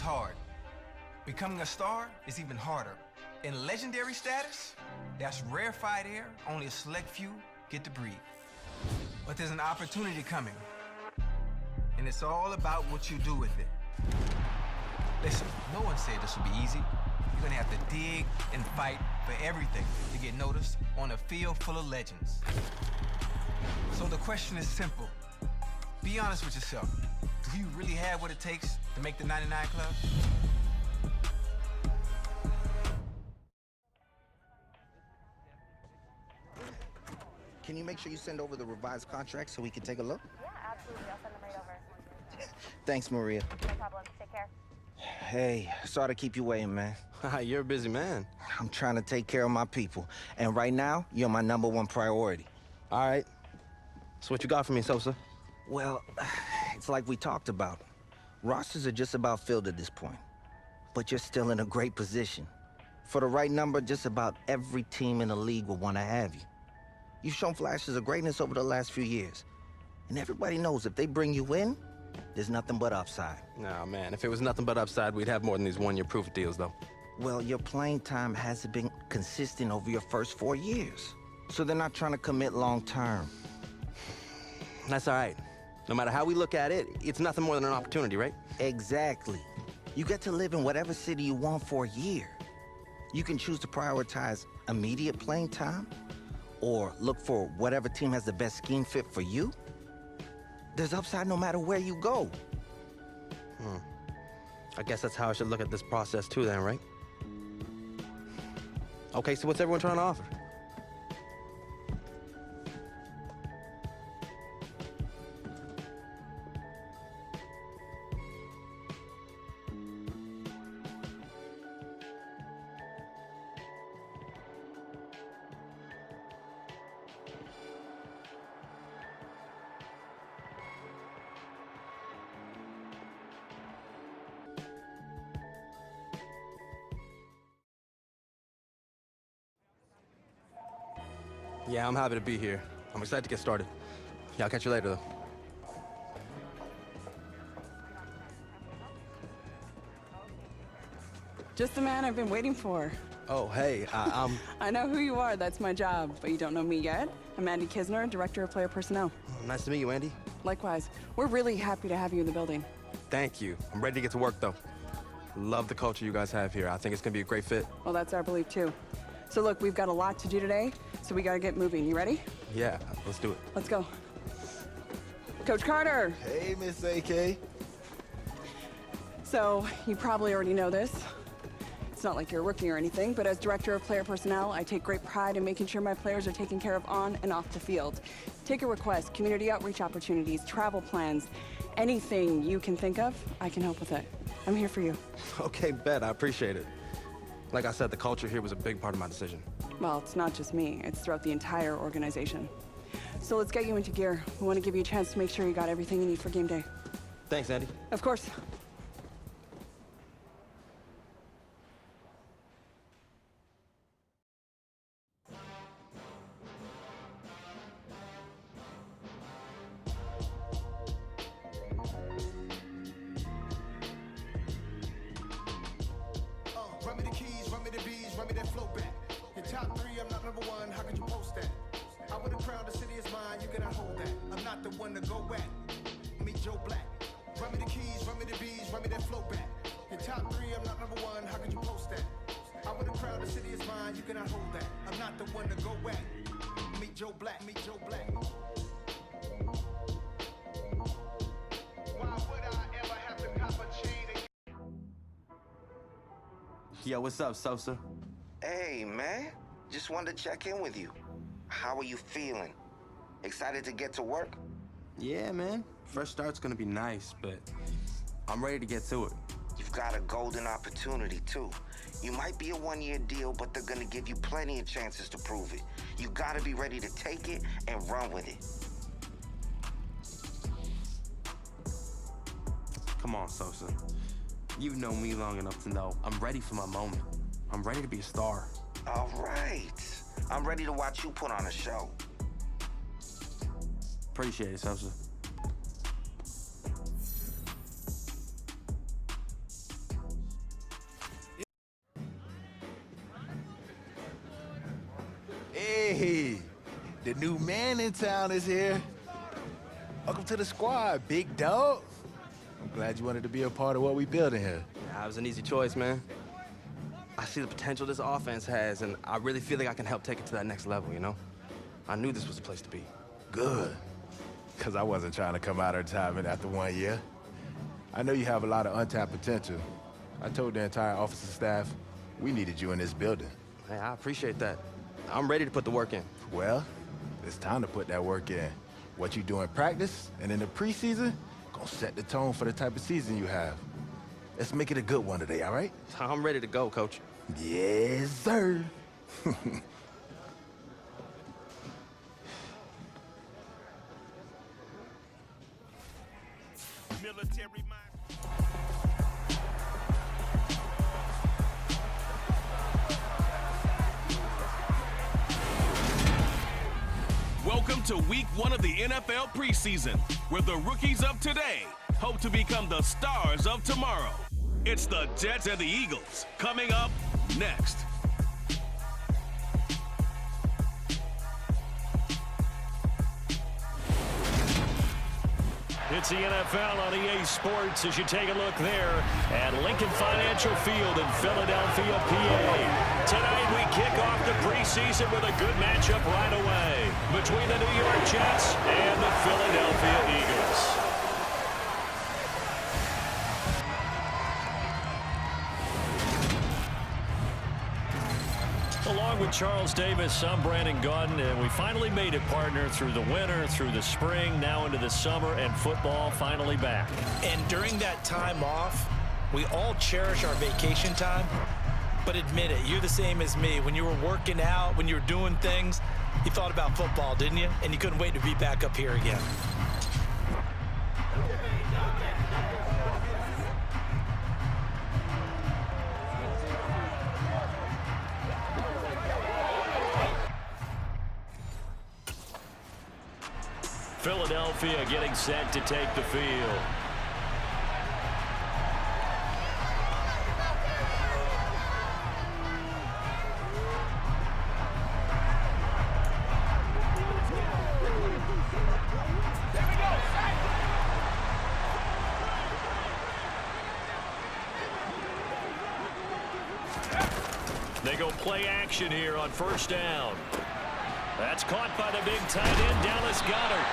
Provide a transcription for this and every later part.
hard. Becoming a star is even harder. In legendary status, that's rarefied air only a select few get to breathe. But there's an opportunity coming, and it's all about what you do with it. Listen, no one said this would be easy. You're gonna have to dig and fight for everything to get noticed on a field full of legends. So the question is simple. Be honest with yourself. Do you really have what it takes to make the 99 Club? Can you make sure you send over the revised contract so we can take a look? Yeah, absolutely. I'll send them right over. Thanks, Maria. No problem. Take care. Hey, sorry to keep you waiting, man. You're a busy man. I'm trying to take care of my people. And right now, you're my #1 priority. All right. So what you got for me, Sosa? Well, it's like we talked about. Rosters are just about filled at this point. But you're still in a great position. For the right number, just about every team in the league will want to have you. You've shown flashes of greatness over the last few years. And everybody knows if they bring you in, there's nothing but upside. Nah, man, if it was nothing but upside, we'd have more than these one-year proof deals, though. Well, your playing time hasn't been consistent over your first 4 years. So they're not trying to commit long-term. That's all right. No matter how we look at it, it's nothing more than an opportunity, right? Exactly. You get to live in whatever city you want for a year. You can choose to prioritize immediate playing time, or look for whatever team has the best scheme fit for you. There's upside no matter where you go. I guess that's how I should look at this process too then, right? Okay, so what's everyone trying to offer? Yeah, I'm happy to be here. I'm excited to get started. Yeah, I'll catch you later, though. Just the man I've been waiting for. Oh, hey, I'm... I know who you are, that's my job, but you don't know me yet. I'm Andy Kisner, Director of Player Personnel. Nice to meet you, Andy. Likewise. We're really happy to have you in the building. Thank you. I'm ready to get to work, though. Love the culture you guys have here. I think it's gonna be a great fit. Well, that's our belief, too. So look, we've got a lot to do today, so we gotta get moving. You ready? Yeah, let's do it. Let's go. Coach Carter! Hey, Miss AK. So, you probably already know this. It's not like you're a rookie or anything, but as Director of Player Personnel, I take great pride in making sure my players are taken care of on and off the field. Take a request, community outreach opportunities, travel plans, anything you can think of, I can help with it. I'm here for you. Okay, bet. I appreciate it. Like I said, the culture here was a big part of my decision. Well, it's not just me. It's throughout the entire organization. So let's get you into gear. We want to give you a chance to make sure you got everything you need for game day. Thanks, Andy. Of course. Run me the keys, run me the bees, run me that flow back. Your top 3, I'm not #1, how could you post that? I want the crown, the city is mine, you cannot hold that. I'm not the one to go at. Meet Joe Black. Run me the keys, run me the bees, run me that flow back. Your top 3, I'm not #1, how could you post that? I want the crown, the city is mine, you cannot hold that. I'm not the one to go at. Meet Joe Black, meet Joe Black. Why would I ever have to cop a chain again? Yo, what's up, Sosa? Hey, man. Just wanted to check in with you. How are you feeling? Excited to get to work? Yeah, man. Fresh start's gonna be nice, but I'm ready to get to it. You've got a golden opportunity, too. You might be a one-year deal, but they're gonna give you plenty of chances to prove it. You gotta be ready to take it and run with it. Come on, Sosa. You've known me long enough to know I'm ready for my moment. I'm ready to be a star. All right. I'm ready to watch you put on a show. Appreciate it, Sosa. Hey, the new man in town is here. Welcome to the squad, big dog. I'm glad you wanted to be a part of what we building here. Nah, it was an easy choice, man. I see the potential this offense has, and I really feel like I can help take it to that next level, you know? I knew this was the place to be. Good. Because I wasn't trying to come out of retirement after 1 year. I know you have a lot of untapped potential. I told the entire office staff we needed you in this building. Hey, I appreciate that. I'm ready to put the work in. Well, it's time to put that work in. What you do in practice and in the preseason gonna set the tone for the type of season you have. Let's make it a good one today, all right? I'm ready to go, Coach. Yes, sir. Military mind. Welcome to week 1 of the NFL preseason, where the rookies of today hope to become the stars of tomorrow. It's the Jets and the Eagles coming up next. It's the NFL on EA Sports as you take a look there at Lincoln Financial Field in Philadelphia, PA. Tonight we kick off the preseason with a good matchup right away between the New York Jets and the Philadelphia Eagles. Along with Charles Davis, I'm Brandon Gaudin, and we finally made it, partner, through the winter, through the spring, now into the summer, and football finally back. And during that time off, we all cherish our vacation time, but admit it, you're the same as me. When you were working out, when you were doing things, you thought about football, didn't you? And you couldn't wait to be back up here again. Philadelphia getting set to take the field. They go play action here on first down. That's caught by the big tight end, Dallas Goedert.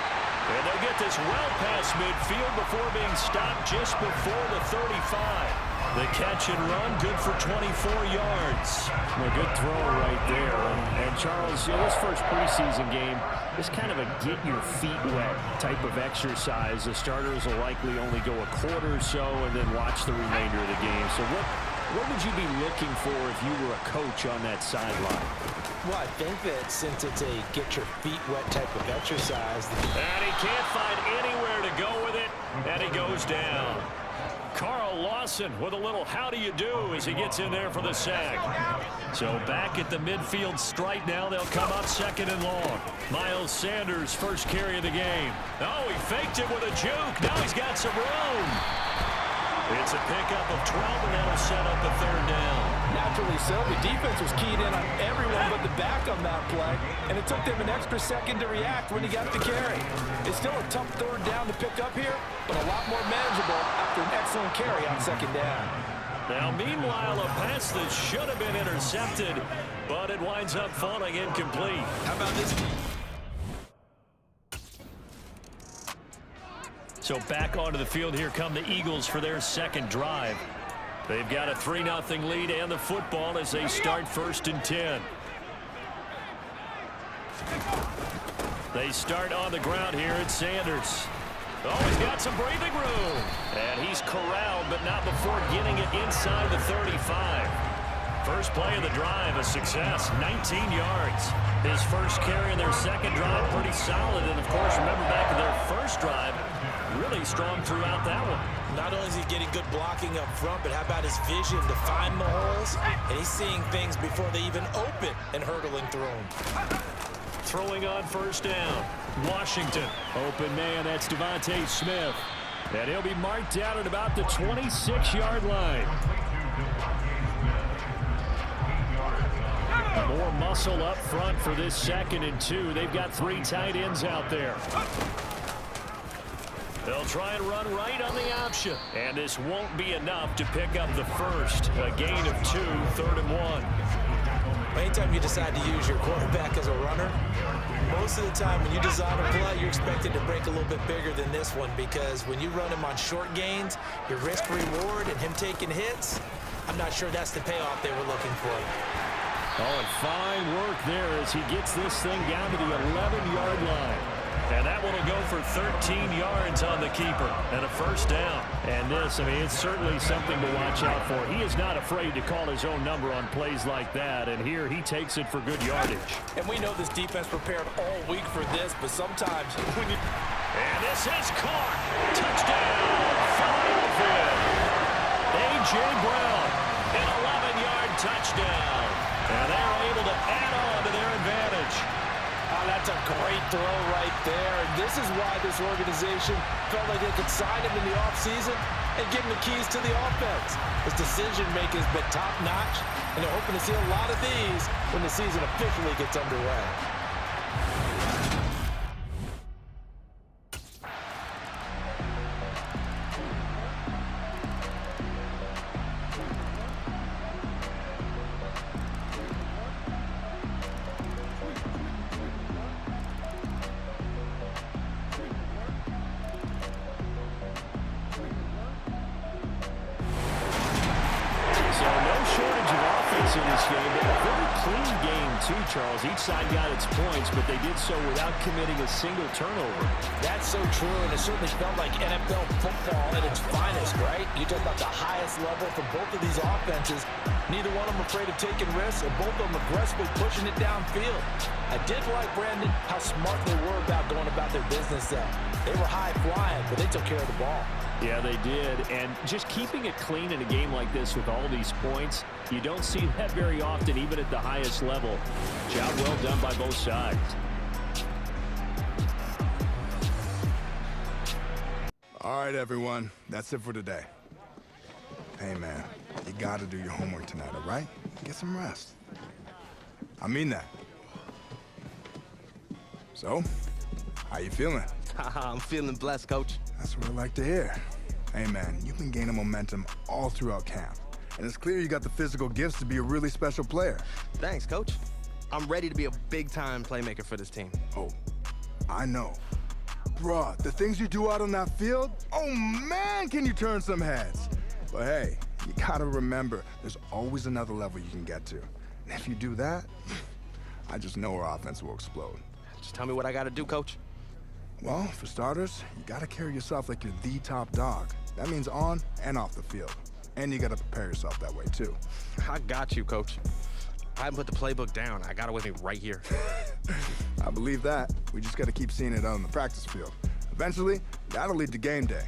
And they'll get this well past midfield before being stopped just before the 35. The catch and run, good for 24 yards. A good throw right there. And Charles, this first preseason game is kind of a get your feet wet type of exercise. The starters will likely only go a quarter or so and then watch the remainder of the game. So what would you be looking for if you were a coach on that sideline? Well, I think that since it's a get your feet wet type of exercise. And he can't find anywhere to go with it, and he goes down. Carl Lawson with a little how do you do as he gets in there for the sack. So back at the midfield stripe now, they'll come up second and long. Miles Sanders, first carry of the game. Oh, he faked it with a juke. Now he's got some room. It's a pickup of 12, and that'll set up a third down. Naturally so. The defense was keyed in on everyone but the back on that play, and it took them an extra second to react when he got the carry. It's still a tough third down to pick up here, but a lot more manageable after an excellent carry on second down. Now, meanwhile, a pass that should have been intercepted, but it winds up falling incomplete. How about this? So back onto the field, here come the Eagles for their second drive. They've got a 3-0 lead and the football as they start first and 10. They start on the ground here at Sanders. Oh, he's got some breathing room. And he's corralled, but not before getting it inside the 35. First play of the drive, a success, 19 yards. His first carry in their second drive, pretty solid. And, of course, remember back in their first drive, really strong throughout that one. Not only is he getting good blocking up front, but how about his vision to find the holes? And he's seeing things before they even open and hurdling through them. Throwing on first down. Washington. Open man, that's Devontae Smith. And he'll be marked out at about the 26-yard line. More muscle up front for this 2nd and 2. They've got 3 tight ends out there. They'll try and run right on the option. And this won't be enough to pick up the first. A gain of 2, 3rd and 1. Anytime you decide to use your quarterback as a runner, most of the time when you design a play, you're expected to break a little bit bigger than this one, because when you run him on short gains, your risk reward and him taking hits, I'm not sure that's the payoff they were looking for. Oh, and fine work there as he gets this thing down to the 11-yard line. And that one will go for 13 yards on the keeper and a first down. And this, I mean, it's certainly something to watch out for. He is not afraid to call his own number on plays like that. And here he takes it for good yardage. And we know this defense prepared all week for this, but sometimes when you... And this is caught. Touchdown, Philadelphia. A.J. Brown, an 11-yard touchdown. And they're able to add on to their advantage. Oh, that's a great throw right there. And this is why this organization felt like they could sign him in the offseason and give him the keys to the offense. His decision-making has been top-notch, and they're hoping to see a lot of these when the season officially gets underway. Charles. Each side got its points, but they did so without committing a single turnover. That's so true, and it certainly felt like NFL football at its finest, right? You talk about the highest level for both of these offenses. Neither one of them afraid of taking risks, and both of them aggressively pushing it downfield. I did like, Brandon, how smart they were about going about their business there. They were high-flying, but they took care of the ball. Yeah, they did, and just keeping it clean in a game like this with all these points, you don't see that very often, even at the highest level. Job well done by both sides. All right, everyone. That's it for today. Hey, man, you got to do your homework tonight, all right? Get some rest. I mean that. So, how you feeling? I'm feeling blessed, Coach. That's what I like to hear. Hey, man, you've been gaining momentum all throughout camp. And it's clear you got the physical gifts to be a really special player. Thanks, Coach. I'm ready to be a big-time playmaker for this team. Oh, I know. Bruh, the things you do out on that field, oh, man, can you turn some heads. But hey, you gotta remember, there's always another level you can get to. And if you do that, I just know our offense will explode. Just tell me what I gotta do, Coach. Well, for starters, you gotta carry yourself like you're the top dog. That means on and off the field. And you gotta prepare yourself that way, too. I got you, Coach. I haven't put the playbook down. I got it with me right here. I believe that. We just gotta keep seeing it on the practice field. Eventually, that'll lead to game day.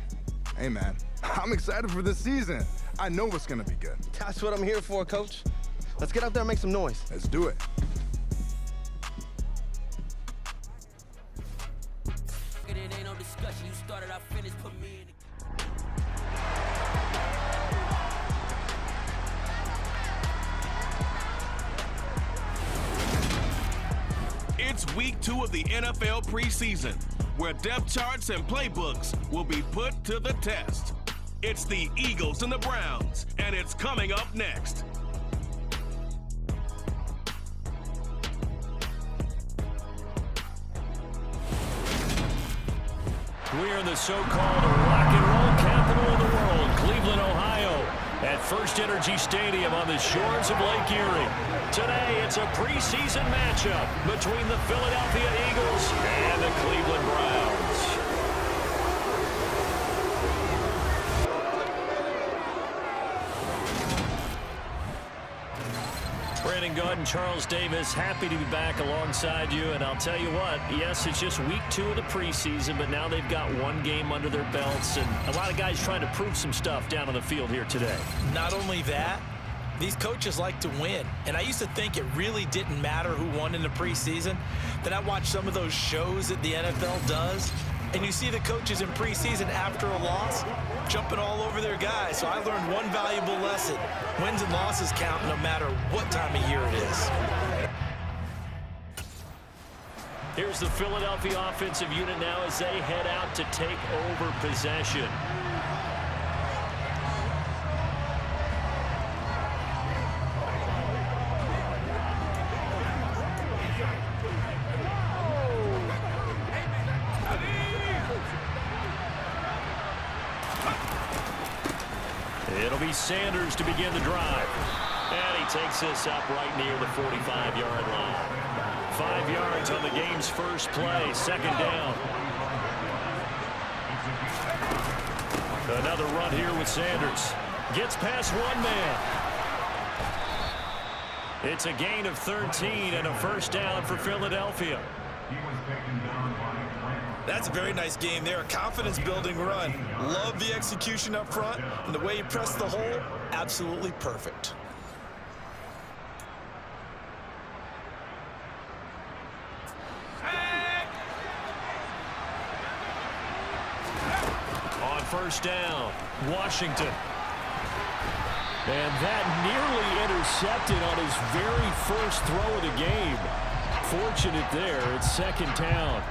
Hey, man, I'm excited for this season. I know it's gonna be good. That's what I'm here for, Coach. Let's get out there and make some noise. Let's do it. It ain't no discussion. You started, I finished, put me in the... It's week 2 of the NFL preseason, where depth charts and playbooks will be put to the test. It's the Eagles and the Browns, and it's coming up next. We are in the so-called rock and roll capital of the world, Cleveland, Ohio, at First Energy Stadium on the shores of Lake Erie. Today, it's a preseason matchup between the Philadelphia Eagles and the Cleveland Browns. Brandon Gaud and Charles Davis, happy to be back alongside you. And I'll tell you what, yes, it's just week 2 of the preseason, but now they've got one game under their belts. And a lot of guys trying to prove some stuff down on the field here today. Not only that, these coaches like to win. And I used to think it really didn't matter who won in the preseason. Then I watched some of those shows that the NFL does, and you see the coaches in preseason after a loss jumping all over their guys. So I learned one valuable lesson. Wins and losses count no matter what time of year it is. Here's the Philadelphia offensive unit now as they head out to take over possession. It'll be Sanders to begin the drive. And he takes this up right near the 45-yard line. 5 yards on the game's first play, second down. Another run here with Sanders. Gets past one man. It's a gain of 13 and a first down for Philadelphia. That's a very nice game there. A confidence-building run. Love the execution up front, and the way he pressed the hole, absolutely perfect. On first down, Washington. And that nearly intercepted on his very first throw of the game. Fortunate there, it's second down.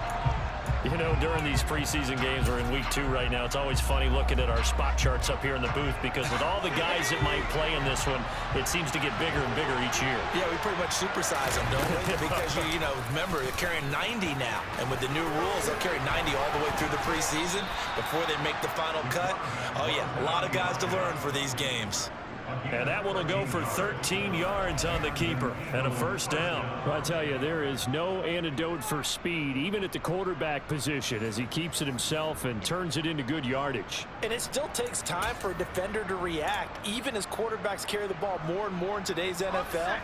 You know, during these preseason games, we're in week 2 right now, it's always funny looking at our spot charts up here in the booth because with all the guys that might play in this one, it seems to get bigger and bigger each year. Yeah, we pretty much supersize them, don't we? Because, you know, remember, they're carrying 90 now. And with the new rules, they'll carry 90 all the way through the preseason before they make the final cut. Oh, yeah, a lot of guys to learn for these games. And that one will go for 13 yards on the keeper and a first down. Well, I tell you, there is no antidote for speed, even at the quarterback position, as he keeps it himself and turns it into good yardage. And it still takes time for a defender to react, even as quarterbacks carry the ball more and more in today's NFL.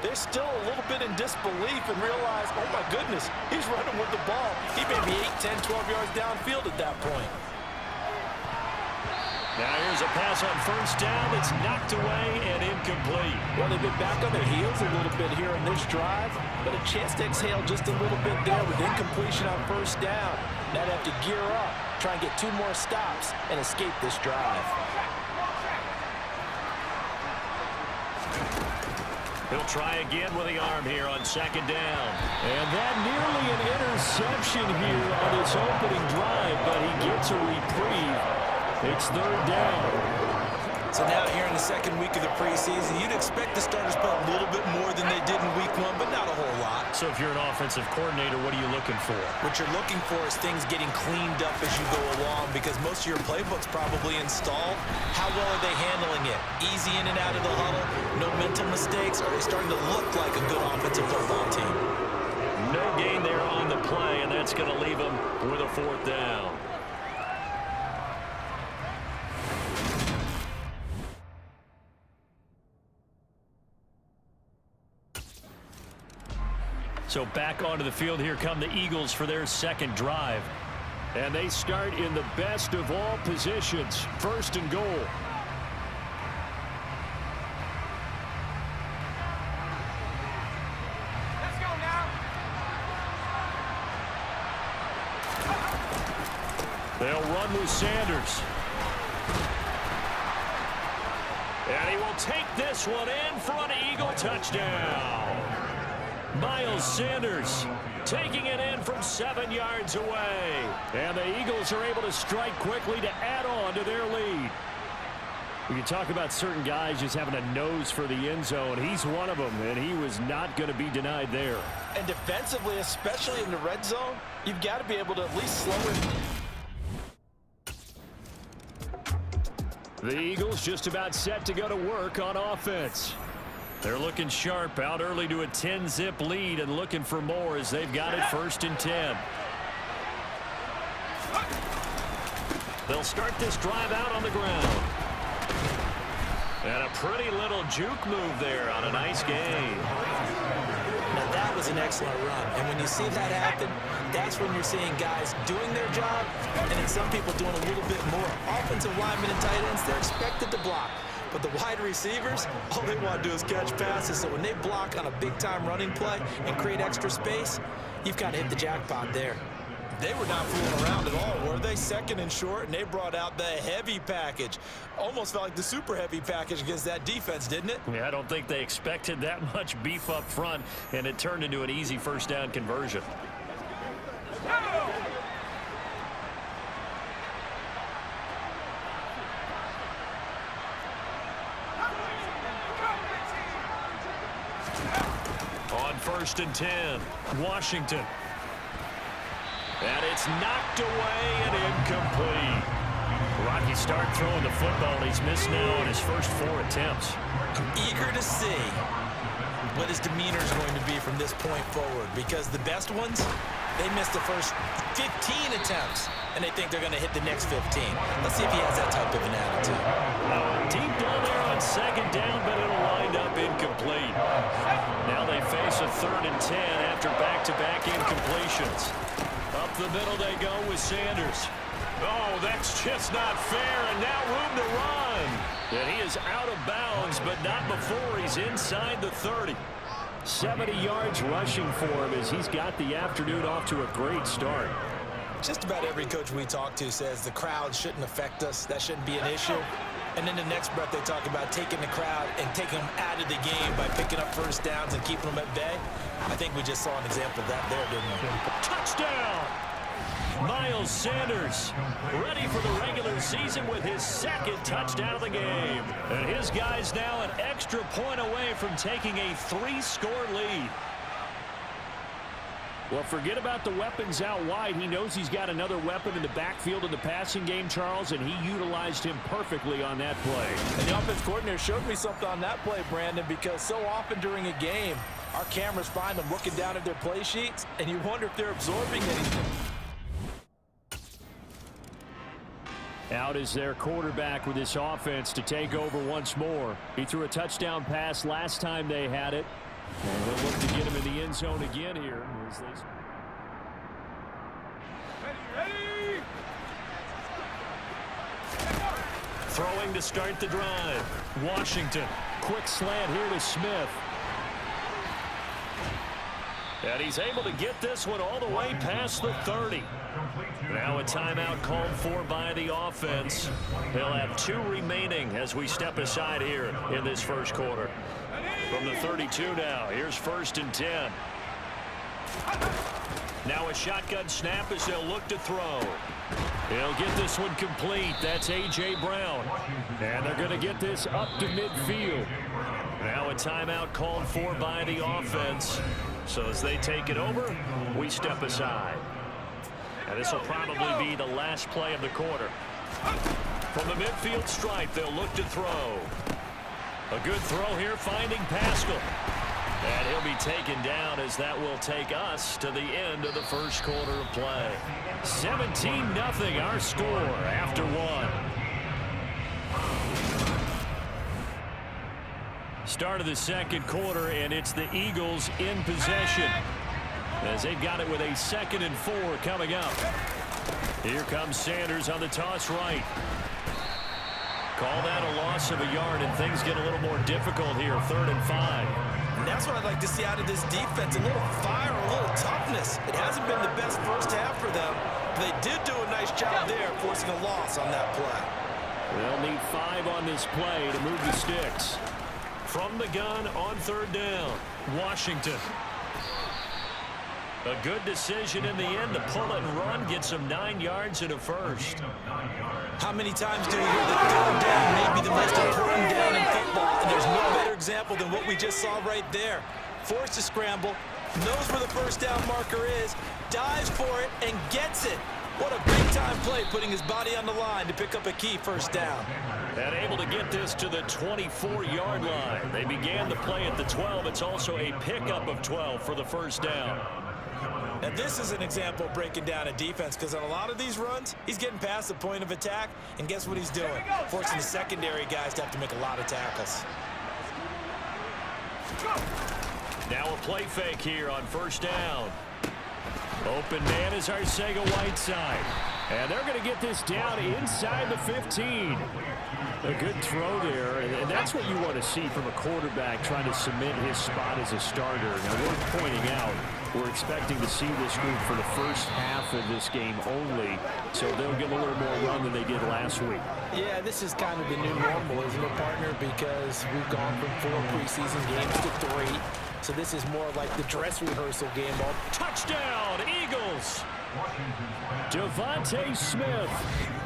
They're still a little bit in disbelief and realize, oh my goodness, he's running with the ball. He may be 8, 10, 12 yards downfield at that point. Now here's a pass on first down that's knocked away and incomplete. Well, they've been back on their heels a little bit here on this drive, but a chance to exhale just a little bit there with incompletion on first down. Now they have to gear up, try and get 2 more stops and escape this drive. He'll try again with the arm here on second down. And that nearly an interception here on his opening drive, but he gets a reprieve. It's third down. So now here in the second week of the preseason, you'd expect the starters to play a little bit more than they did in week 1, but not a whole lot. So if you're an offensive coordinator, what are you looking for? What you're looking for is things getting cleaned up as you go along because most of your playbook's probably installed. How well are they handling it? Easy in and out of the huddle? No mental mistakes? Are they starting to look like a good offensive football team? No gain there on the play, and that's going to leave them with a fourth down. So back onto the field, here come the Eagles for their second drive. And they start in the best of all positions, first and goal. Let's go now. They'll run with Sanders. And he will take this one in for an Eagle touchdown. Miles Sanders taking it in from 7 yards away. And the Eagles are able to strike quickly to add on to their lead. We can talk about certain guys just having a nose for the end zone. He's one of them, and he was not going to be denied there. And defensively, especially in the red zone, you've got to be able to at least slow him. The Eagles just about set to go to work on offense. They're looking sharp, out early to a 10-zip lead and looking for more as they've got it first and 10. They'll start this drive out on the ground. And a pretty little juke move there on a nice gain. Now that was an excellent run, and when you see that happen, that's when you're seeing guys doing their job, and then some people doing a little bit more. Offensive linemen and tight ends, they're expected to block. But the wide receivers, all they want to do is catch passes. So when they block on a big-time running play and create extra space, you've got to hit the jackpot there. They were not fooling around at all, were they? Second and short, and they brought out the heavy package. Almost felt like the super heavy package against that defense, didn't it? Yeah, I don't think they expected that much beef up front, and it turned into an easy first down conversion. 1st and 10. Washington. And it's knocked away and incomplete. Rocky start throwing the football. He's missed now on his first 4 attempts. I'm eager to see what his demeanor is going to be from this point forward, because the best ones, they missed the first 15 attempts, and they think they're going to hit the next 15. Let's see if he has that type of an attitude. Deep down there on 2nd down, but it'll wind up incomplete. Now they face a 3rd and 10 after back-to-back incompletions. Up the middle they go with Sanders. Oh, that's just not fair, and now room to run. And he is out of bounds, but not before he's inside the 30. 70 yards rushing for him as he's got the afternoon off to a great start. Just about every coach we talk to says the crowd shouldn't affect us. That shouldn't be an issue. And then the next breath they talk about taking the crowd and taking them out of the game by picking up first downs and keeping them at bay. I think we just saw an example of that there, didn't we? Touchdown! Miles Sanders ready for the regular season with his 2nd touchdown of the game. And his guy's now an extra point away from taking a 3-score lead. Well, forget about the weapons out wide. He knows he's got another weapon in the backfield in the passing game, Charles, and he utilized him perfectly on that play. And the offense coordinator showed me something on that play, Brandon, because so often during a game, our cameras find them looking down at their play sheets, and you wonder if they're absorbing anything. Out is their quarterback with this offense to take over once more. He threw a touchdown pass last time they had it. And they'll look to get him in the end zone again here. Ready! Throwing to start the drive. Washington. Quick slant here to Smith. And he's able to get this one all the way past the 30. Now a timeout called for by the offense. They'll have 2 remaining as we step aside here in this first quarter. From the 32 now, here's 1st and 10. Now a shotgun snap as they'll look to throw. He'll get this one complete. That's A.J. Brown. And they're going to get this up to midfield. Now a timeout called for by the offense. So as they take it over, we step aside. And this will probably be the last play of the quarter. From the midfield stripe, they'll look to throw. A good throw here, finding Pascal. And he'll be taken down as that will take us to the end of the first quarter of play. 17-0 our score after 1. Start of the second quarter, and it's the Eagles in possession as they've got it with a 2nd and 4 coming up. Here comes Sanders on the toss right. Call that a loss of a yard, and things get a little more difficult here, 3rd and 5. And that's what I'd like to see out of this defense, a little fire, a little toughness. It hasn't been the best first half for them. They did do a nice job there, forcing a loss on that play. They'll need 5 on this play to move the sticks. From the gun on 3rd down, Washington. A good decision in the end to pull it and run, get some 9 yards and a first. How many times do we hear that third down may be the most important down in football, and there's no better example than what we just saw right there. Forced to scramble, knows where the first down marker is, dives for it, and gets it. What a big-time play, putting his body on the line to pick up a key first down. And able to get this to the 24-yard line. They began the play at the 12. It's also a pickup of 12 for the first down. And this is an example of breaking down a defense, because on a lot of these runs, he's getting past the point of attack, and guess what he's doing? Forcing the secondary guys to have to make a lot of tackles. Now a play fake here on 1st down. Open man is Arcega-Whiteside. And they're going to get this down inside the 15. A good throw there, and that's what you want to see from a quarterback trying to cement his spot as a starter. Now, worth pointing out, we're expecting to see this group for the first half of this game only, so they'll get a little more run than they did last week. Yeah, this is kind of the new normal, isn't it, partner? Because we've gone from 4 preseason games to 3. So this is more like the dress rehearsal game. Touchdown, Eagles! Devontae Smith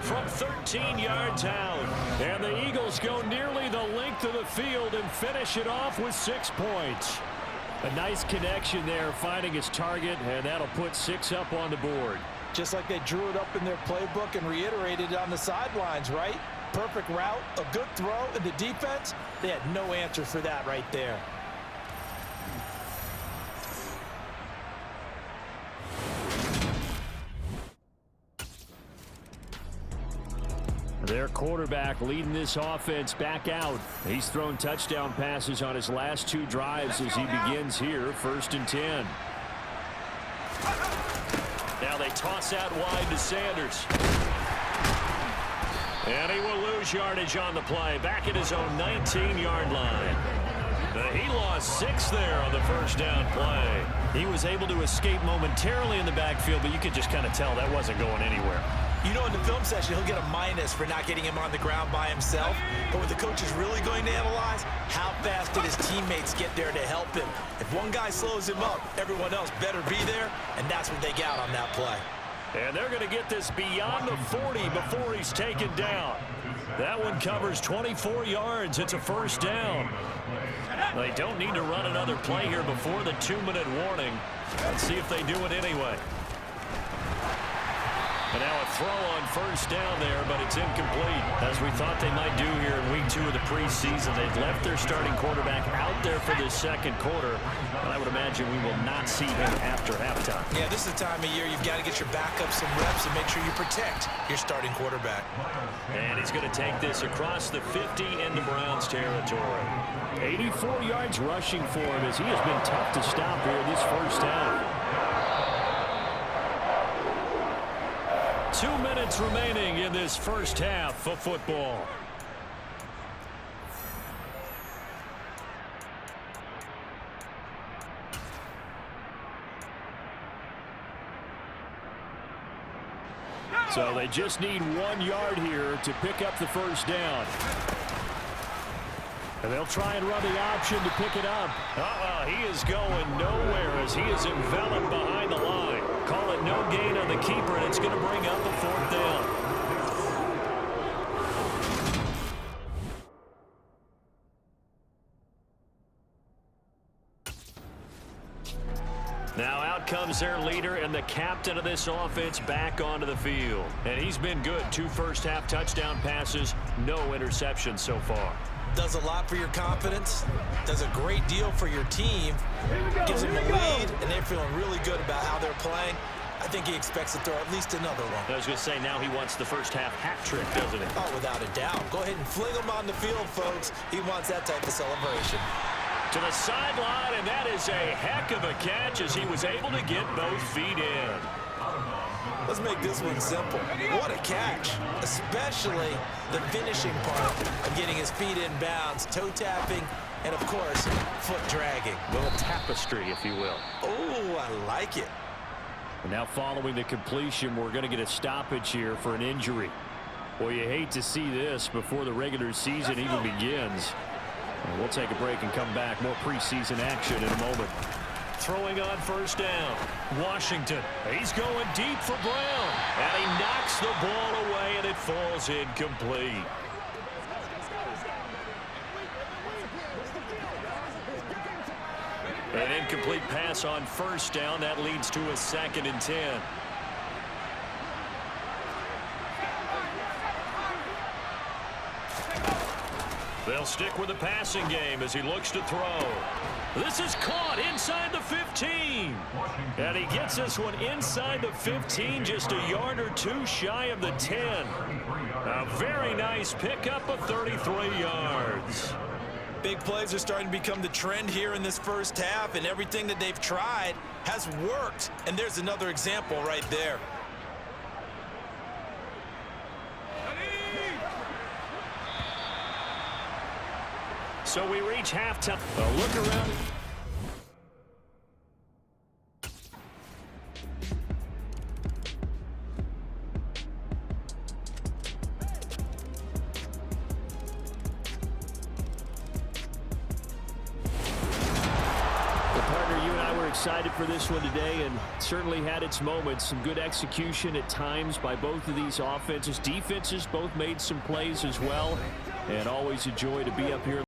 from 13 yards out. And the Eagles go nearly the length of the field and finish it off with 6 points. A nice connection there, finding his target, and that'll put 6 up on the board. Just like they drew it up in their playbook and reiterated it on the sidelines, right? Perfect route, a good throw, and the defense, they had no answer for that right there. Their quarterback leading this offense back out. He's thrown touchdown passes on his last 2 drives as he begins here, 1st and 10. Now they toss out wide to Sanders. And he will lose yardage on the play, back at his own 19-yard line. He lost 6 there on the 1st down play. He was able to escape momentarily in the backfield, but you could just kind of tell that wasn't going anywhere. You know, in the film session, he'll get a minus for not getting him on the ground by himself. But what the coach is really going to analyze, how fast did his teammates get there to help him? If one guy slows him up, everyone else better be there, and that's what they got on that play. And they're going to get this beyond the 40 before he's taken down. That one covers 24 yards. It's a 1st down. They don't need to run another play here before the 2-minute warning. Let's see if they do it anyway. And now a throw on 1st down there, but it's incomplete. As we thought they might do here in week 2 of the preseason, they've left their starting quarterback out there for this 2nd quarter. And I would imagine we will not see him after halftime. Yeah, this is the time of year you've got to get your backup some reps and make sure you protect your starting quarterback. And he's going to take this across the 50 into Browns territory. 84 yards rushing for him as he has been tough to stop here this 1st half. 2 minutes remaining in this 1st half of football. So they just need 1 yard here to pick up the 1st down. And they'll try and run the option to pick it up. He is going nowhere as he is enveloped behind the line. Call it no gain on the keeper, and it's going to bring up a 4th down. Now out comes their leader and the captain of this offense back onto the field. And he's been good. 2 1st-half touchdown passes, no interceptions so far. Does a lot for your confidence, does a great deal for your team, gives them a lead, and they're feeling really good about how they're playing. I think he expects to throw at least another one. I was going to say, now he wants the 1st-half hat trick, doesn't he? Oh, without a doubt. Go ahead and fling him on the field, folks. He wants that type of celebration. To the sideline, and that is a heck of a catch as he was able to get both feet in. Let's make this one simple. What a catch, especially the finishing part of getting his feet in bounds, toe tapping, and of course, foot dragging. A little tapestry, if you will. Oh, I like it. And now following the completion, we're going to get a stoppage here for an injury. Well, you hate to see this before the regular season even begins. And we'll take a break and come back. More preseason action in a moment. Throwing on 1st down. Washington. He's going deep for Brown. And he knocks the ball away, and it falls incomplete. An incomplete pass on 1st down. That leads to a 2nd and 10. They'll stick with the passing game as he looks to throw. This is caught inside the 15. And he gets this one inside the 15, just a yard or 2 shy of the 10. A very nice pickup of 33 yards. Big plays are starting to become the trend here in this 1st half, and everything that they've tried has worked. And there's another example right there. So we reach halftime. A look around. Excited for this one today, and certainly had its moments. Some good execution at times by both of these offenses. Defenses both made some plays as well, and always a joy to be up here.